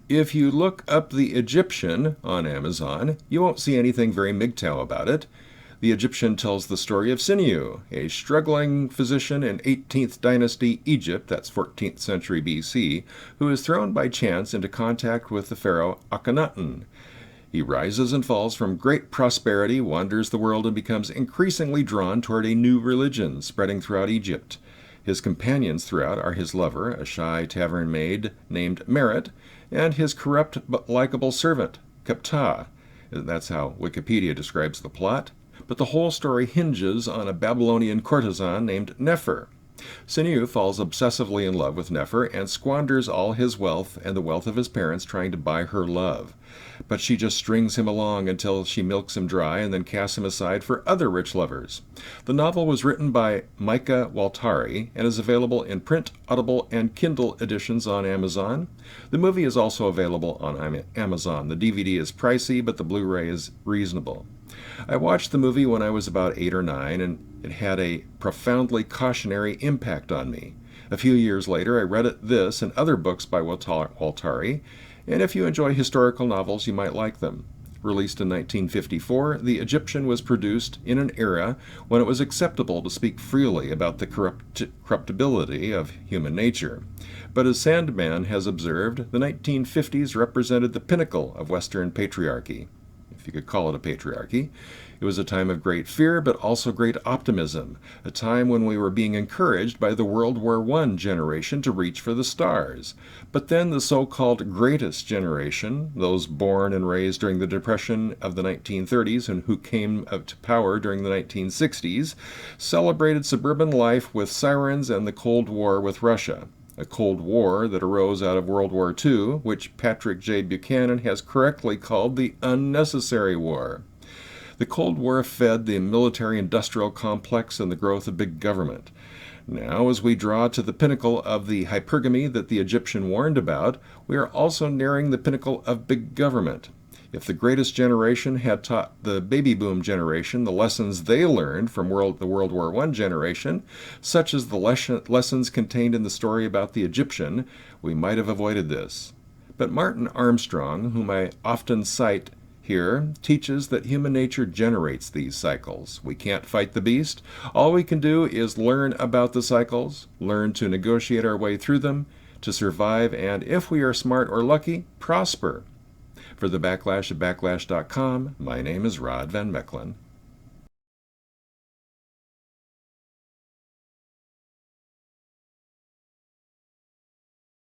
If you look up the Egyptian on Amazon, you won't see anything very MGTOW about it. The Egyptian tells the story of Sinuhe, a struggling physician in 18th dynasty Egypt, that's 14th century BC, who is thrown by chance into contact with the pharaoh Akhenaten. He rises and falls from great prosperity, wanders the world, and becomes increasingly drawn toward a new religion spreading throughout Egypt. His companions throughout are his lover, a shy tavern maid named Merit, and his corrupt but likable servant, Kapta. That's how Wikipedia describes the plot. But the whole story hinges on a Babylonian courtesan named Nefer. Sinuhe falls obsessively in love with Nefer and squanders all his wealth and the wealth of his parents trying to buy her love. But she just strings him along until she milks him dry and then casts him aside for other rich lovers. The novel was written by Micah Waltari and is available in print, Audible, and Kindle editions on Amazon. The movie is also available on Amazon. The DVD is pricey, but the Blu-ray is reasonable. I watched the movie when I was about 8 or 9, and it had a profoundly cautionary impact on me. A few years later, I read this and other books by Waltari, and if you enjoy historical novels, you might like them. Released in 1954, The Egyptian was produced in an era when it was acceptable to speak freely about the corruptibility of human nature. But as Sandman has observed, the 1950s represented the pinnacle of Western patriarchy, if you could call it a patriarchy. It was a time of great fear, but also great optimism, a time when we were being encouraged by the World War I generation to reach for the stars. But then the so-called greatest generation, those born and raised during the Depression of the 1930s and who came up to power during the 1960s, celebrated suburban life with sirens and the Cold War with Russia. A Cold War that arose out of World War II, which Patrick J. Buchanan has correctly called the unnecessary war. The Cold War fed the military-industrial complex and the growth of big government. Now, as we draw to the pinnacle of the hypergamy that the Egyptian warned about, we are also nearing the pinnacle of big government. If the greatest generation had taught the baby boom generation the lessons they learned from the World War I generation, such as the lessons contained in the story about the Egyptian, we might have avoided this. But Martin Armstrong, whom I often cite here, teaches that human nature generates these cycles. We can't fight the beast. All we can do is learn about the cycles, learn to negotiate our way through them, to survive, and if we are smart or lucky, prosper. For the Backlash at Backlash.com, my name is Rod Van Mecklin.